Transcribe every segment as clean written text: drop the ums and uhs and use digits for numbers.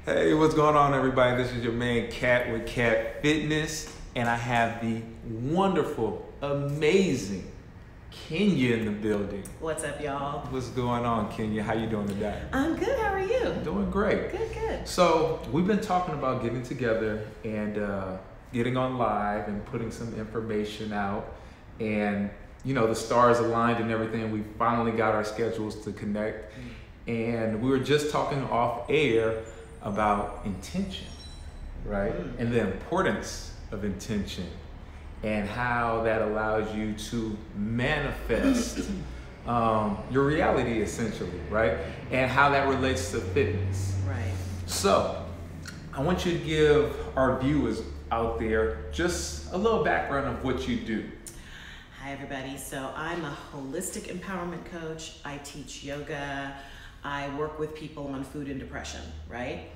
Hey, what's going on, everybody? This is your man Cat with Cat Fitness, and I have the wonderful, amazing Kenya in the building. What's up, y'all? What's going on, Kenya? How you doing today? I'm good. How are you? Doing great. Good. So we've been talking about getting together and getting on live and putting some information out, and you know the stars aligned and everything. We finally got our schedules to connect, and we were just talking off air about intention, right? And the importance of intention and how that allows you to manifest your reality essentially, right? And how that relates to fitness. Right. So I want you to give our viewers out there just a little background of what you do. Hi, everybody. So I'm a holistic empowerment coach. I teach yoga. I work with people on food and depression, right?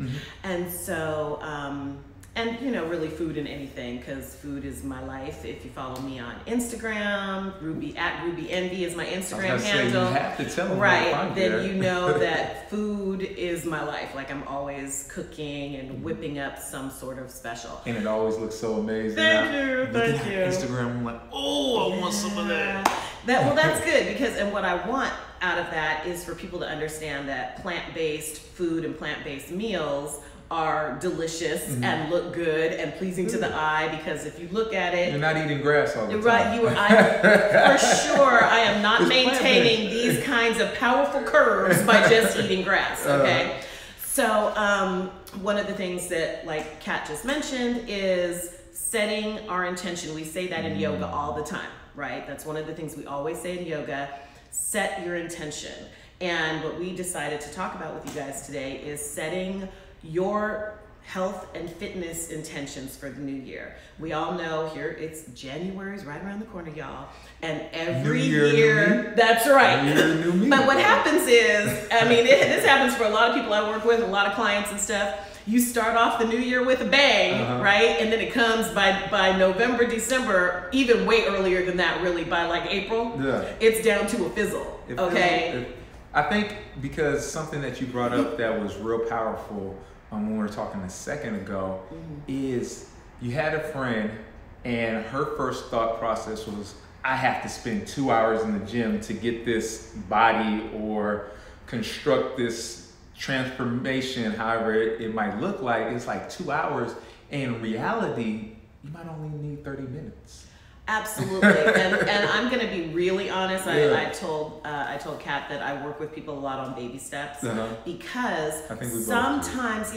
And so, and you know, really food and anything, because food is my life. If you follow me on Instagram, Ruby Envy is my Instagram handle. You have to tell them right? Then you know that food is my life. Like I'm always cooking and whipping up some sort of special. And it always looks so amazing. Thank you. Instagram, I'm like, oh, I want some of that. Well, that's good because, and what I want out of that is for people to understand that plant-based food and plant-based meals are delicious and look good and pleasing to the eye, because if you look at it, you're not eating grass all the time. Right, for sure I am not maintaining these kinds of powerful curves by just eating grass, okay? So one of the things that, like Kat just mentioned, is setting our intention. We say that in yoga all the time, right? That's one of the things we always say in yoga. Set your intention. And what we decided to talk about with you guys today is setting your health and fitness intentions for the new year. We all know here it's January's right around the corner, y'all. And every year, that's right. New me. But what happens is, I mean, this happens for a lot of people I work with, a lot of clients and stuff. You start off the new year with a bang, right? And then it comes by November, December, even way earlier than that, really, by like April, it's down to a fizzle, okay? I think because something that you brought up that was real powerful when we were talking a second ago is you had a friend and her first thought process was, I have to spend 2 hours in the gym to get this body or construct this transformation, however it might look like. It's like 2 hours. In reality, you might only need 30 minutes. Absolutely, and I'm going to be really honest. I told Kat that I work with people a lot on baby steps because sometimes,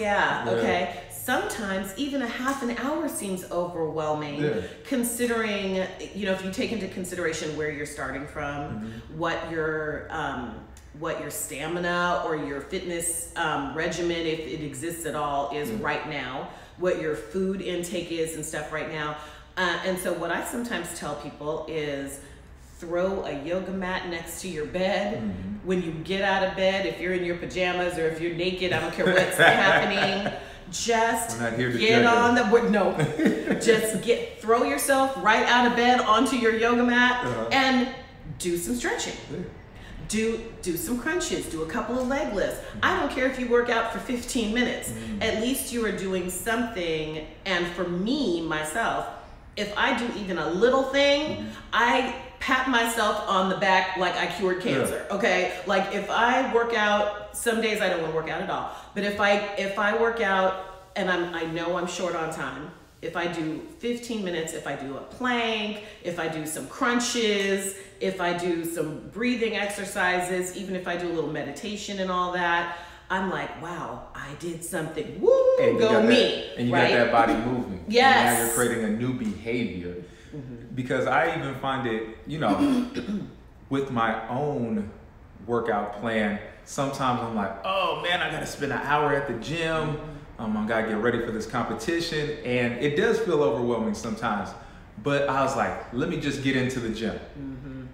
sometimes even a half an hour seems overwhelming. Considering, you know, if you take into consideration where you're starting from, what your stamina or your fitness regimen, if it exists at all, is right now, what your food intake is and stuff right now. And so what I sometimes tell people is throw a yoga mat next to your bed. When you get out of bed, if you're in your pajamas or if you're naked, I don't care what's happening, just get on the, throw yourself right out of bed onto your yoga mat and do some stretching. Do some crunches, do a couple of leg lifts. I don't care if you work out for 15 minutes. At least you are doing something. And for me, myself, if I do even a little thing, I pat myself on the back like I cured cancer, okay? Like if I work out, some days I don't want to work out at all, but if I work out and I know I'm short on time, if I do 15 minutes, if I do a plank, if I do some crunches, if I do some breathing exercises, even if I do a little meditation and all that, I'm like, wow, I did something. Woo, and go me. And you got that body moving. Yes. And now you're creating a new behavior. Because I even find it, you know, with my own workout plan, sometimes I'm like, oh man, I gotta spend an hour at the gym. I gotta get ready for this competition. And it does feel overwhelming sometimes. But I was like, let me just get into the gym.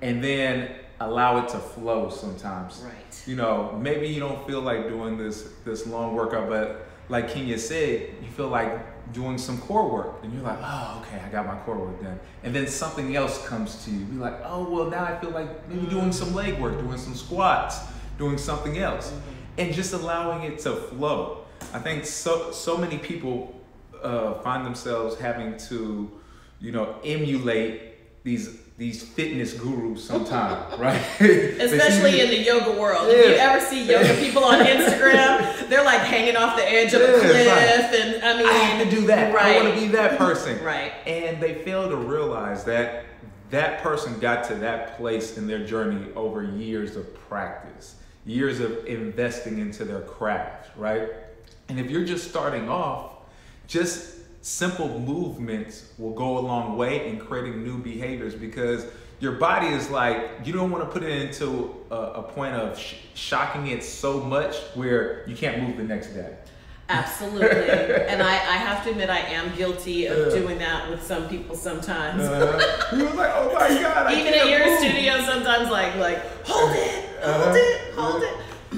And then allow it to flow sometimes. Right. You know, maybe you don't feel like doing this long workout, but like Kenya said, you feel like doing some core work and you're like, oh, okay, I got my core work done. And then something else comes to you. You're like, oh, well, now I feel like maybe doing some leg work, doing some squats, doing something else. And just allowing it to flow. I think so many people find themselves having to, emulate these fitness gurus sometimes, right? Especially in the yoga world. If you ever see yoga people on Instagram, they're like hanging off the edge of a cliff, right. and I mean, I have to do that. Right. I want to be that person. Right. And they fail to realize that that person got to that place in their journey over years of practice, years of investing into their craft, right? And if you're just starting off, just simple movements will go a long way in creating new behaviors, because your body is like, you don't want to put it into a point of shocking it so much where you can't move the next day. Absolutely. And I have to admit, I am guilty of doing that with some people sometimes. You was like, oh my God. Even at your studio, sometimes like hold it.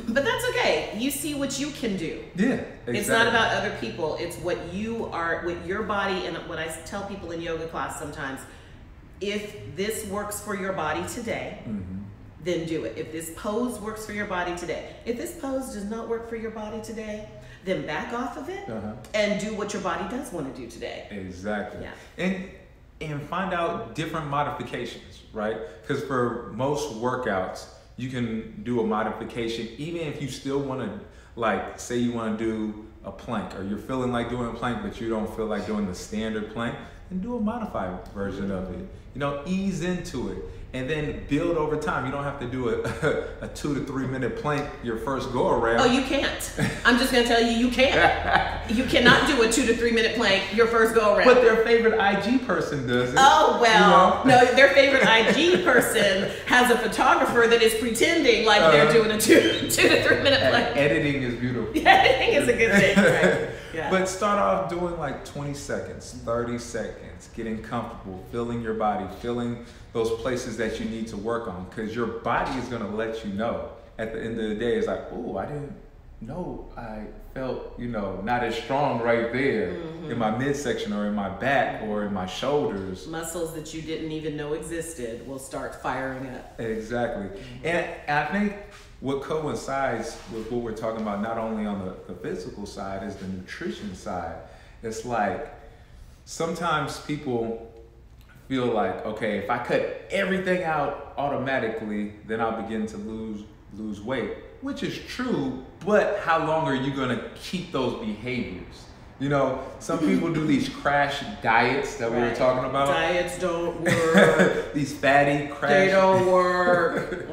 But that's okay. You see what you can do. Yeah, exactly. It's not about other people. It's what you are, with your body. And what I tell people in yoga class sometimes, if this works for your body today, then do it. If this pose works for your body today. If this pose does not work for your body today, then back off of it and do what your body does want to do today. Exactly. Yeah. And find out different modifications, right? Because for most workouts, you can do a modification, even if you still want to, like, say you want to do a plank, or you're feeling like doing a plank, but you don't feel like doing the standard plank, then do a modified version of it. Ease into it, and then build over time. You don't have to do a 2 to 3 minute plank your first go around. Oh, you can't. I'm just gonna tell you, you can't. You cannot do a 2 to 3 minute plank your first go around. But their favorite IG person does it. Oh, well, no, their favorite IG person has a photographer that is pretending like they're doing a 2 to 3 minute plank. Editing is beautiful. Editing is a good thing, right? Yeah. But start off doing like 20 seconds, 30 seconds, getting comfortable, feeling your body, feeling those places that you need to work on, because your body is going to let you know at the end of the day. It's like, oh, I didn't know I felt, not as strong right there in my midsection or in my back or in my shoulders. Muscles that you didn't even know existed will start firing up. Exactly. And I think what coincides with what we're talking about, not only on the physical side, is the nutrition side. It's like sometimes people feel like, okay, if I cut everything out automatically, then I'll begin to lose weight, which is true, but how long are you gonna keep those behaviors? Some people do these crash diets that we were talking about. Diets don't work. These fatty crash. They don't work.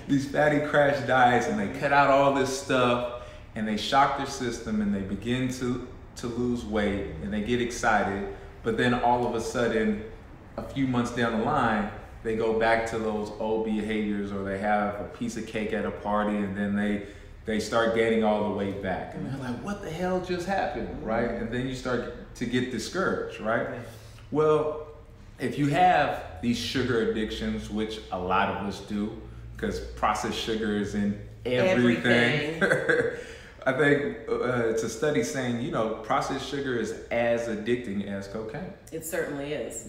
These fatty crash diets, and they cut out all this stuff, and they shock their system, and they begin to lose weight, and they get excited, but then all of a sudden, a few months down the line, they go back to those old behaviors, or they have a piece of cake at a party, and then they start gaining all the weight back. And they're like, what the hell just happened, right? And then you start to get discouraged, right? Well, if you have these sugar addictions, which a lot of us do, because processed sugar is in everything. I think it's a study saying, processed sugar is as addicting as cocaine. It certainly is.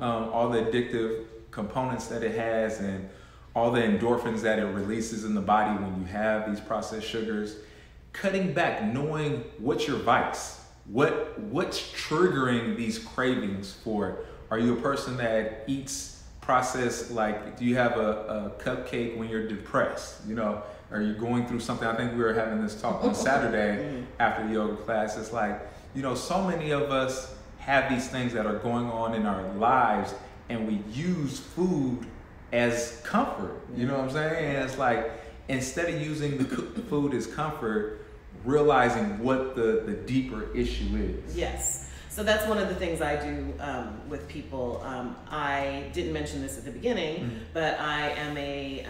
All the addictive components that it has, and all the endorphins that it releases in the body when you have these processed sugars. Cutting back, knowing what's your vice, what's triggering these cravings for it. Are you a person that eats processed, like, do you have a cupcake when you're depressed? Are you going through something? I think we were having this talk on Saturday after yoga class. It's like, so many of us have these things that are going on in our lives, and we use food as comfort. You know what I'm saying? And it's like, instead of using the food as comfort, realizing what the deeper issue is. Yes. So that's one of the things I do with people. I didn't mention this at the beginning, but I am a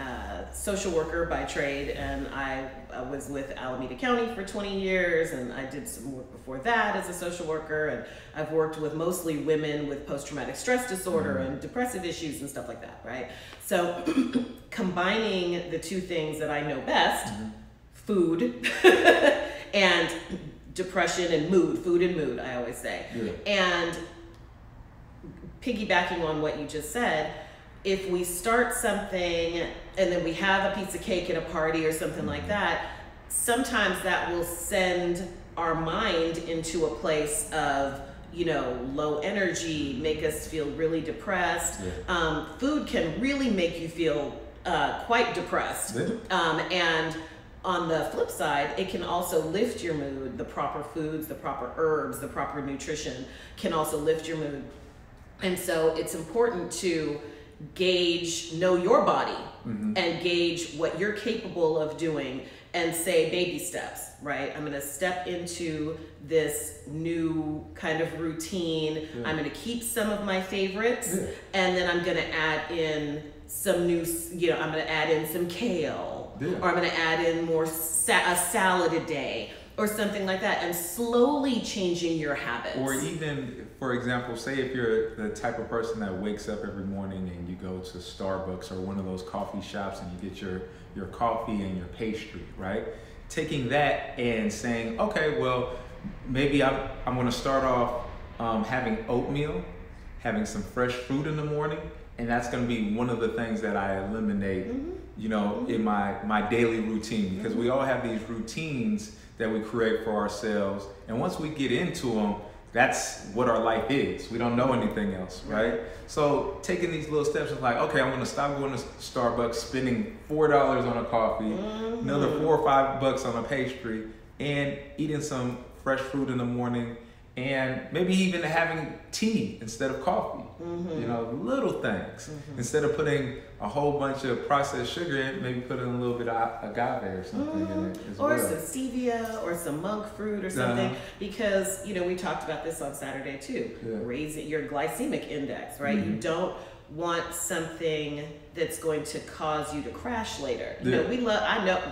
social worker by trade, and I was with Alameda County for 20 years, and I did some work before that as a social worker, and I've worked with mostly women with post-traumatic stress disorder and depressive issues and stuff like that, right? So combining the two things that I know best, food and depression and mood, food and mood, I always say. And piggybacking on what you just said, if we start something and then we have a piece of cake at a party or something like that, sometimes that will send our mind into a place of, you know, low energy, make us feel really depressed. Yeah. Food can really make you feel quite depressed. Yeah. And on the flip side, it can also lift your mood. The proper foods, the proper herbs, the proper nutrition can also lift your mood. And so it's important to know your body, and gauge what you're capable of doing, and say baby steps, right? I'm gonna step into this new kind of routine. I'm gonna keep some of my favorites, and then I'm gonna add in some new, you know, I'm gonna add in some kale, or I'm gonna add in more a salad a day, or something like that, and slowly changing your habits. Or even, for example, say if you're the type of person that wakes up every morning and you go to Starbucks or one of those coffee shops and you get your coffee and your pastry, right? Taking that and saying, okay, well, maybe I'm gonna start off having oatmeal, having some fresh fruit in the morning, and that's gonna be one of the things that I eliminate, you know, in my daily routine, because we all have these routines that we create for ourselves, and once we get into them, that's what our life is. We don't know anything else, right? So taking these little steps is like, okay, I'm gonna stop going to Starbucks, spending $4 on a coffee, another $4 or $5 on a pastry, and eating some fresh fruit in the morning, and maybe even having tea instead of coffee. You know, little things. Instead of putting a whole bunch of processed sugar in, maybe put in a little bit of agave or something in it as well. Or some stevia or some monk fruit or something, because, you know, we talked about this on Saturday too. Raising your glycemic index, right? You don't want something that's going to cause you to crash later. You know,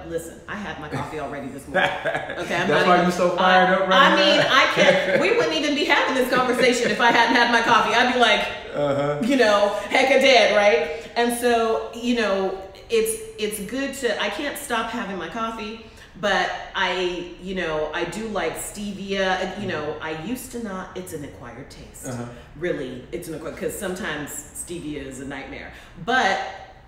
listen, I had my coffee already this morning. Okay, that's why you're so fired up right now. I mean, I can't, we wouldn't even be having this conversation if I hadn't had my coffee. I'd be like, you know, heck of dead, right? And so, you know, it's good to, I can't stop having my coffee, but I do like stevia. You know, I used to not, it's an acquired taste. Really, it's an acquired, because sometimes stevia is a nightmare. But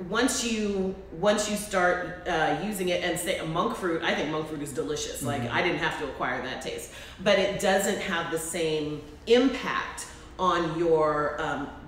once you start using it, and say monk fruit, I think monk fruit is delicious. Like, I didn't have to acquire that taste, but it doesn't have the same impact on your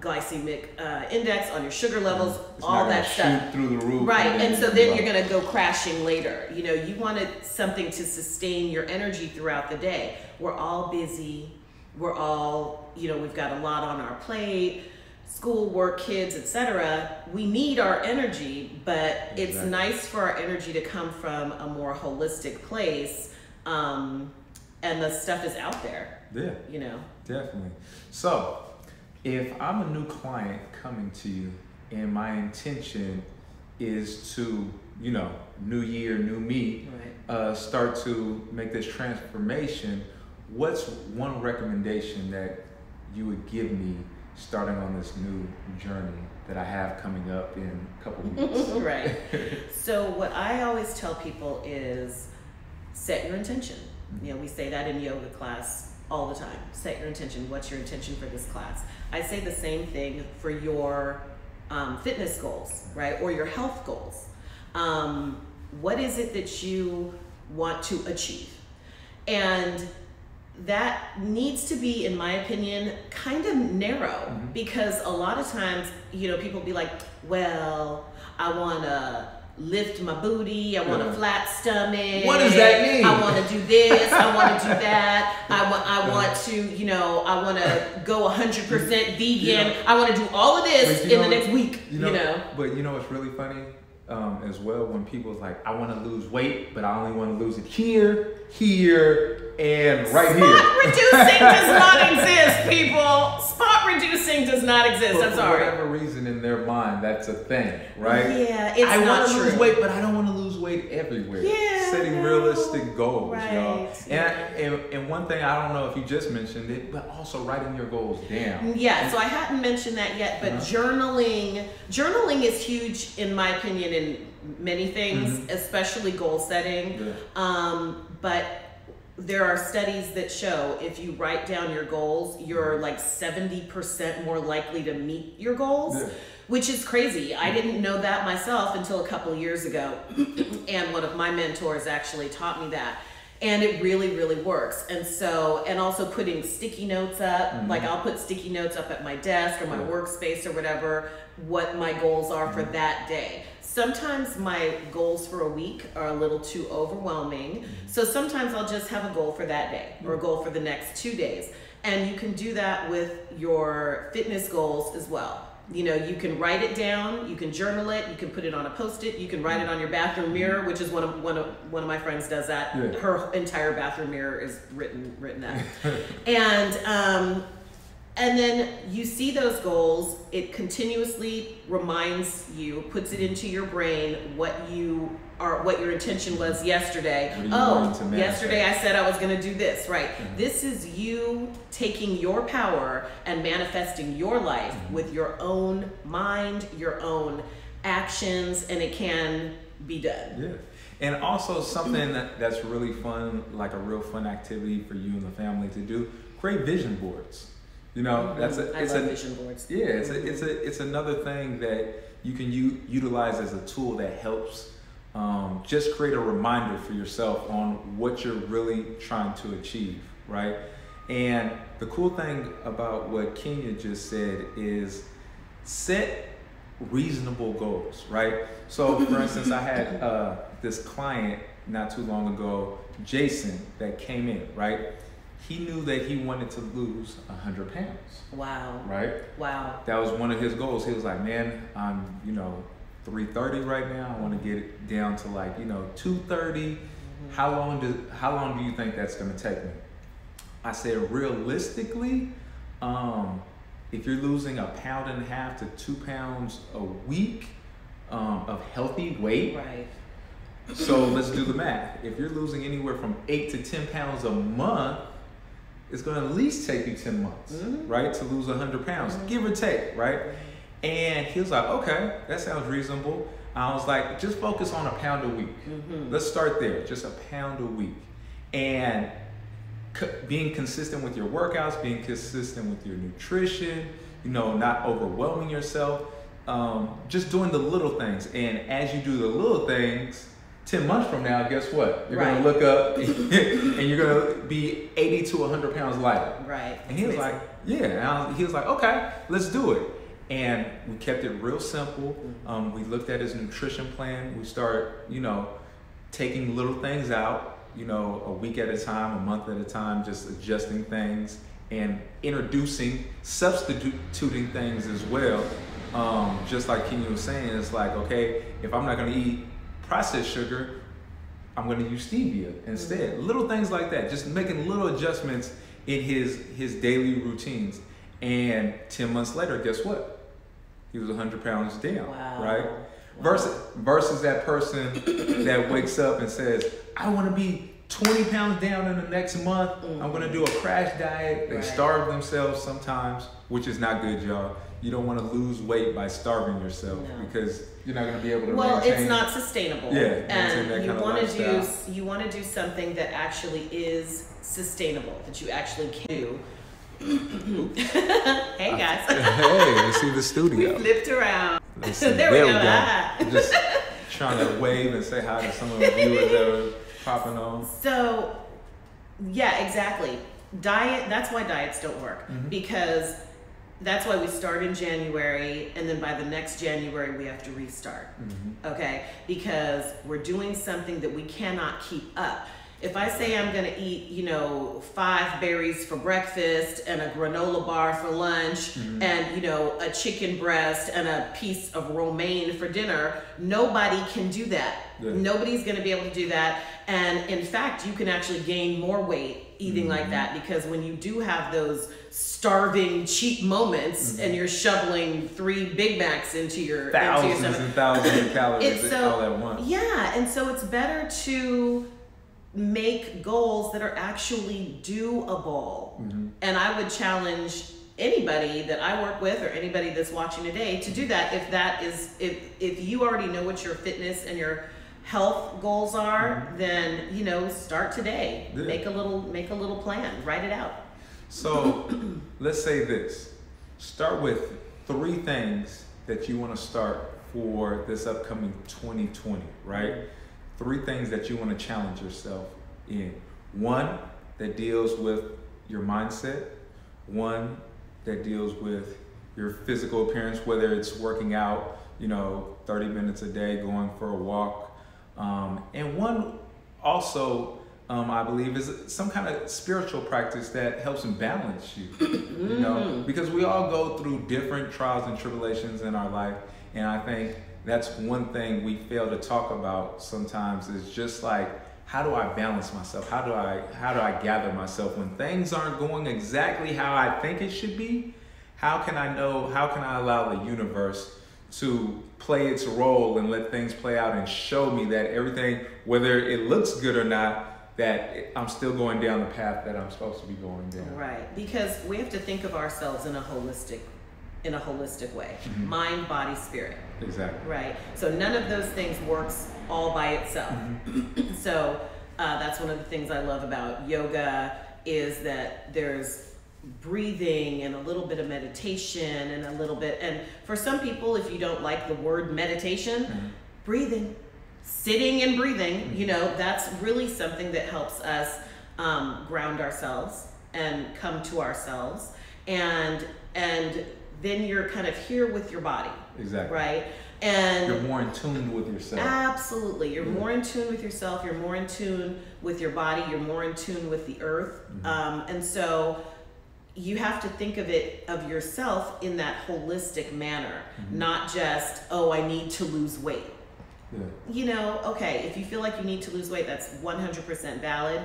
glycemic index, on your sugar levels, all that stuff. Shoot through the roof. Right, and so then you're gonna go crashing later. You know, you wanted something to sustain your energy throughout the day. We're all busy. We're all, you know, we've got a lot on our plate, school, work, kids, etc. We need our energy, but it's nice for our energy to come from a more holistic place, and the stuff is out there. Yeah. You know. Definitely. So, if I'm a new client coming to you and my intention is to, you know, new year, new me, start to make this transformation, what's one recommendation that you would give me starting on this new journey that I have coming up in a couple weeks? Right. So what I always tell people is set your intention. You know, we say that in yoga class all the time. Set your intention. What's your intention for this class? I say the same thing for your fitness goals, right? Or your health goals. What is it that you want to achieve? And that needs to be, in my opinion, kind of narrow, because a lot of times, you know, people be like, well, I want to lift my booty, I want a flat stomach. What does that mean? I want to do this, I want to do that. I want to, you know, I want to go 100% vegan. You know, I want to do all of this in the next week, you know. But you know what's really funny as well, when people's like, I want to lose weight, but I only want to lose it here, and right here. Spot reducing does not exist, people. Spot reducing does not exist. I'm sorry. For whatever reason in their mind, that's a thing, right? Yeah, it's I not want to true. lose weight, but I don't want to lose weight everywhere. Yeah, setting realistic goals, y'all. Yeah. And one thing, I don't know if you just mentioned it, but also writing your goals down. Yeah, so I hadn't mentioned that yet, but journaling is huge in my opinion in many things, especially goal setting. But there are studies that show if you write down your goals, you're like 70% more likely to meet your goals, which is crazy. I didn't know that myself until a couple of years ago. And one of my mentors actually taught me that. And it really, really works. And so, and also putting sticky notes up, like I'll put sticky notes up at my desk or my workspace or whatever, what my goals are for that day. Sometimes my goals for a week are a little too overwhelming. So sometimes I'll just have a goal for that day or a goal for the next 2 days. And you can do that with your fitness goals as well. You know, you can write it down, you can journal it, you can put it on a Post-it, you can write it on your bathroom mirror, which is one of my friends does that. Yeah. Her entire bathroom mirror is written that. And then you see those goals, it continuously reminds you, puts it into your brain what your intention was yesterday. Oh, yesterday I said I was going to do this, right? This is you taking your power and manifesting your life with your own mind, your own actions, and it can be done. Yeah. And also something that's really fun, like a real fun activity for you and the family to do, create vision boards. You know, I love vision boards. Yeah, it's another thing that you can utilize as a tool that helps just create a reminder for yourself on what you're really trying to achieve, right? And the cool thing about what Kenya just said is set reasonable goals, right? So for instance, I had this client not too long ago, Jason, that came in, right? He knew that he wanted to lose 100 pounds. Wow. Right? Wow. That was one of his goals. He was like, man, I'm, 330 right now. I want to get it down to 230. How long do you think that's going to take me? I said, realistically, if you're losing 1.5 pounds to 2 pounds a week of healthy weight, right. So let's do the math. If you're losing anywhere from 8 to 10 pounds a month, it's going to at least take you 10 months, right, to lose 100 pounds, give or take, right? And he was like, okay, that sounds reasonable. I was like, just focus on 1 pound a week. Let's start there, just 1 pound a week. And being consistent with your workouts, being consistent with your nutrition, not overwhelming yourself, just doing the little things. And as you do the little things, 10 months from now, guess what? You're going to look up and you're going to be 80 to 100 pounds lighter. Right. And he was like, yeah. And he was like, okay, let's do it. And we kept it real simple. We looked at his nutrition plan. We started, taking little things out, a week at a time, a month at a time, just adjusting things and substituting things as well. Just like Kenya was saying, it's like, okay, if I'm not going to eat processed sugar, I'm going to use stevia instead. Little things like that, just making little adjustments in his daily routines. And 10 months later, guess what? He was 100 pounds down, right? Wow. Versus that person that wakes up and says, I want to be 20 pounds down in the next month. I'm going to do a crash diet. They starve themselves sometimes, which is not good, y'all. You don't want to lose weight by starving yourself because you're not going to be able to maintain. It's not sustainable. Yeah, and you want to do something that actually is sustainable, that you actually can do. Hey guys. Hey, you see the studio. We flipped around. There we go. Just trying to wave and say hi to some of the viewers that are popping on. So, yeah, exactly. That's why diets don't work. Because that's why we start in January, and then by the next January we have to restart. Okay? Because we're doing something that we cannot keep up. If I say I'm going to eat, 5 berries for breakfast and a granola bar for lunch and, a chicken breast and a piece of romaine for dinner, nobody can do that. Yeah. Nobody's going to be able to do that. And in fact, you can actually gain more weight eating like that, because when you do have those starving cheat moments and you're shoveling 3 Big Macs into your thousands and thousands of calories all at once. Yeah, and so it's better to make goals that are actually doable. And I would challenge anybody that I work with or anybody that's watching today to do that. If you already know what your fitness and your health goals are, then start today. Yeah. Make a little plan, write it out. So let's say this. Start with 3 things that you want to start for this upcoming 2020, right? 3 things that you want to challenge yourself in. One that deals with your mindset, one that deals with your physical appearance, whether it's working out, 30 minutes a day, going for a walk. And one also, I believe, is some kind of spiritual practice that helps balance you, because we all go through different trials and tribulations in our life. And I think that's one thing we fail to talk about sometimes, is just like, how do I balance myself? How do I gather myself when things aren't going exactly how I think it should be? How can I allow the universe to play its role and let things play out and show me that everything, whether it looks good or not, that I'm still going down the path that I'm supposed to be going down. Right, because we have to think of ourselves in a holistic way. Mm-hmm. Mind, body, spirit. Exactly. Right. So none of those things works all by itself. Mm-hmm. So that's one of the things I love about yoga, is that there's breathing and a little bit of meditation and and for some people, if you don't like the word meditation, breathing, sitting and breathing, that's really something that helps us ground ourselves and come to ourselves, and then you're kind of here with your body. Exactly. Right? And you're more in tune with yourself. Absolutely. You're more in tune with yourself. You're more in tune with your body. You're more in tune with the earth. Mm-hmm. And so you have to think of yourself in that holistic manner, not just, I need to lose weight. Yeah. Okay, if you feel like you need to lose weight, that's 100% valid.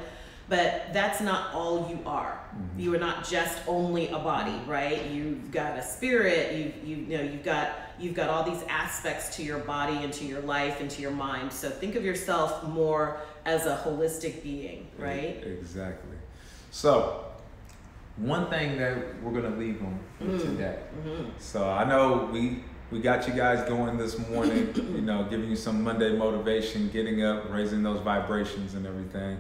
But that's not all you are. Mm-hmm. You are not just only a body, right? You've got a spirit. You've got all these aspects to your body and to your life and to your mind. So think of yourself more as a holistic being, right? Exactly. So one thing that we're gonna leave them with today. Mm-hmm. So I know we got you guys going this morning. Giving you some Monday motivation, getting up, raising those vibrations and everything.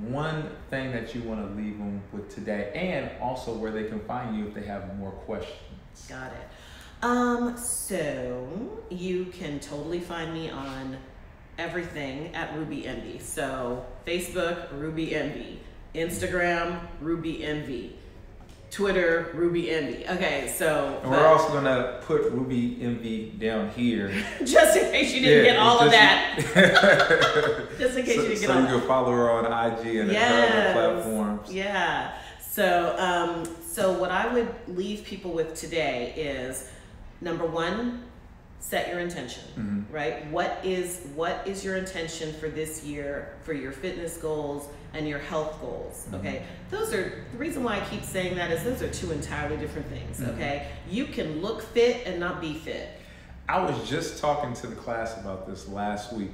One thing that you want to leave them with today, and also where they can find you if they have more questions. Got it. So you can totally find me on everything at Ruby Envy. So Facebook, Ruby Envy. Instagram, Ruby Envy. Twitter, Ruby Envy. Okay, so... And we're also going to put Ruby Envy down here. Just in case you didn't get all of that. Just in case you didn't get all that. So you can follow her on IG and her other platforms. Yeah. So what I would leave people with today is, number one, set your intention, right? What is your intention for this year, for your fitness goals and your health goals, okay? Those are, the reason why I keep saying that is those are two entirely different things, okay? You can look fit and not be fit. I was just talking to the class about this last week.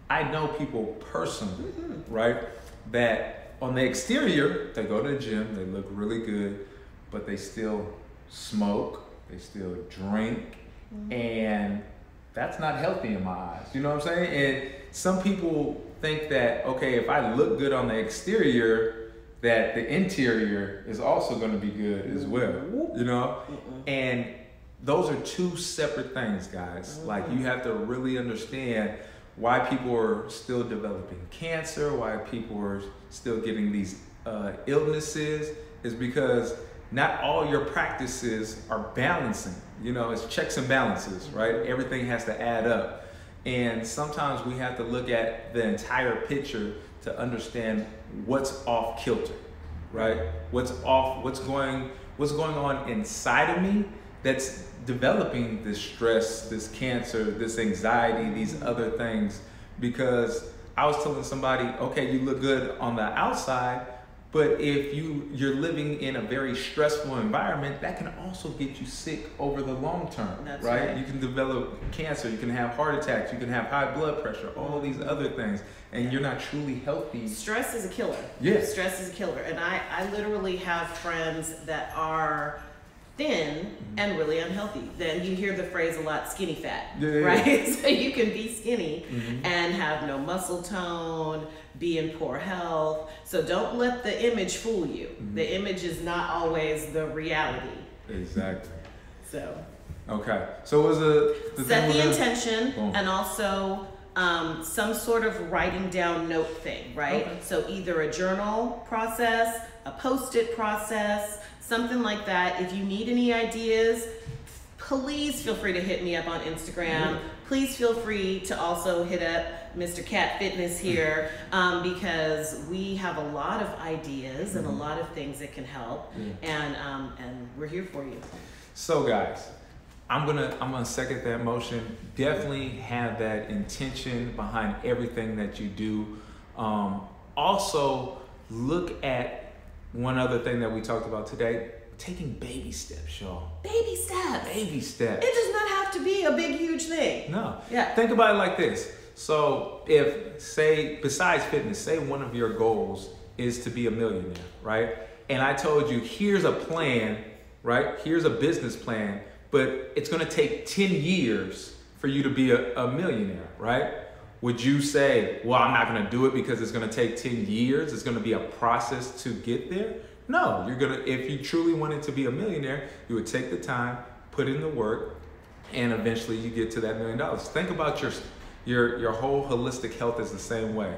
I know people personally, right, that on the exterior, they go to the gym, they look really good, but they still smoke, they still drink, and that's not healthy in my eyes. You know what I'm saying? And some people think that, okay, if I look good on the exterior, that the interior is also going to be good as well, And those are two separate things, guys. Like, you have to really understand why people are still developing cancer, why people are still getting these illnesses, is because not all your practices are balancing. It's checks and balances, right? Everything has to add up. And sometimes we have to look at the entire picture to understand what's off kilter, right? What's going on inside of me that's developing this stress, this cancer, this anxiety, these other things. Because I was telling somebody, okay, you look good on the outside, but if you're living in a very stressful environment, that can also get you sick over the long term, right? You can develop cancer, you can have heart attacks, you can have high blood pressure, all these other things, and you're not truly healthy. Stress is a killer. Yes. Stress is a killer. And I literally have friends that are thin and really unhealthy. Then you hear the phrase a lot, skinny fat, right? So you can be skinny and have no muscle tone, be in poor health. So don't let the image fool you. The image is not always the reality. Exactly. So. Okay. So was set the intention, and also some sort of writing down note thing, right? Okay. So either a journal process, a post-it process, something like that. If you need any ideas, please feel free to hit me up on Instagram. Please feel free to also hit up Mr. Cat Fitness here, because we have a lot of ideas and a lot of things that can help, and we're here for you. So guys, I'm gonna second that motion. Definitely have that intention behind everything that you do. Also, look at one other thing that we talked about today. Taking baby steps, y'all. Baby steps. Baby steps. It does not have to be a big, huge thing. No. Yeah. Think about it like this. So if, say, besides fitness, say one of your goals is to be a millionaire, right? And I told you, here's a plan, right? Here's a business plan, but it's gonna take 10 years for you to be a millionaire, right? Would you say, well, I'm not gonna do it because it's gonna take 10 years, it's gonna be a process to get there? No, you're gonna, if you truly wanted to be a millionaire, you would take the time, put in the work, and eventually you get to that $1 million. Think about your whole holistic health is the same way.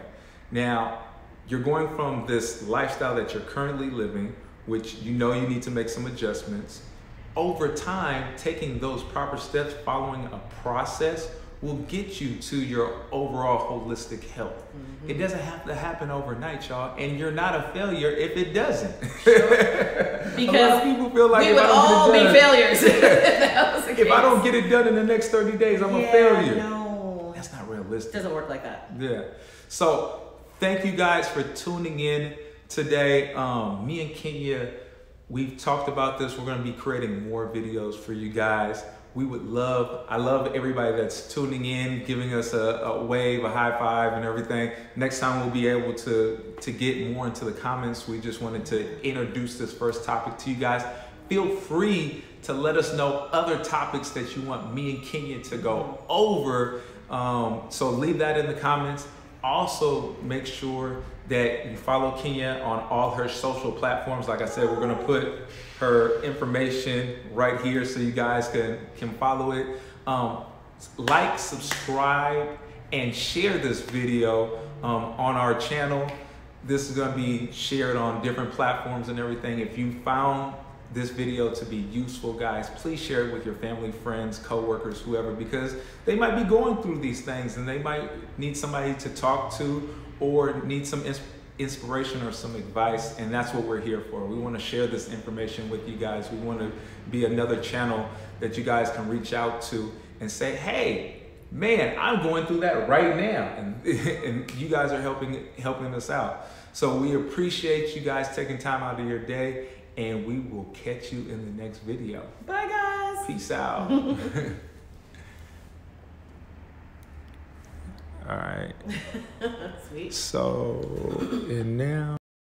Now, you're going from this lifestyle that you're currently living, which you know you need to make some adjustments. Over time, taking those proper steps, following a process, will get you to your overall holistic health. It doesn't have to happen overnight, y'all, and you're not a failure if it doesn't. Because a lot of people feel like we would all be failures if that was the case. If I don't get it done in the next 30 days, I'm a failure. No. That's not realistic. It doesn't work like that. Yeah. So thank you guys for tuning in today. Me and Kenya, we've talked about this. We're going to be creating more videos for you guys. I love everybody that's tuning in, giving us a wave, a high five and everything. Next time we'll be able to get more into the comments. We just wanted to introduce this first topic to you guys. Feel free to let us know other topics that you want me and Kenya to go over. So leave that in the comments. Also, make sure that you follow Kenya on all her social platforms. Like I said, we're gonna put her information right here so you guys can follow it. Like, subscribe, and share this video on our channel. This is gonna be shared on different platforms and everything. If you found this video to be useful, guys, please share it with your family, friends, co-workers, whoever, because they might be going through these things and they might need somebody to talk to or need some inspiration or some advice, and that's what we're here for. We want to share this information with you guys. We want to be another channel that you guys can reach out to and say, hey, man, I'm going through that right now, and you guys are helping us out. So we appreciate you guys taking time out of your day, and we will catch you in the next video. Bye, guys. Peace out. All right. Sweet. So, and now.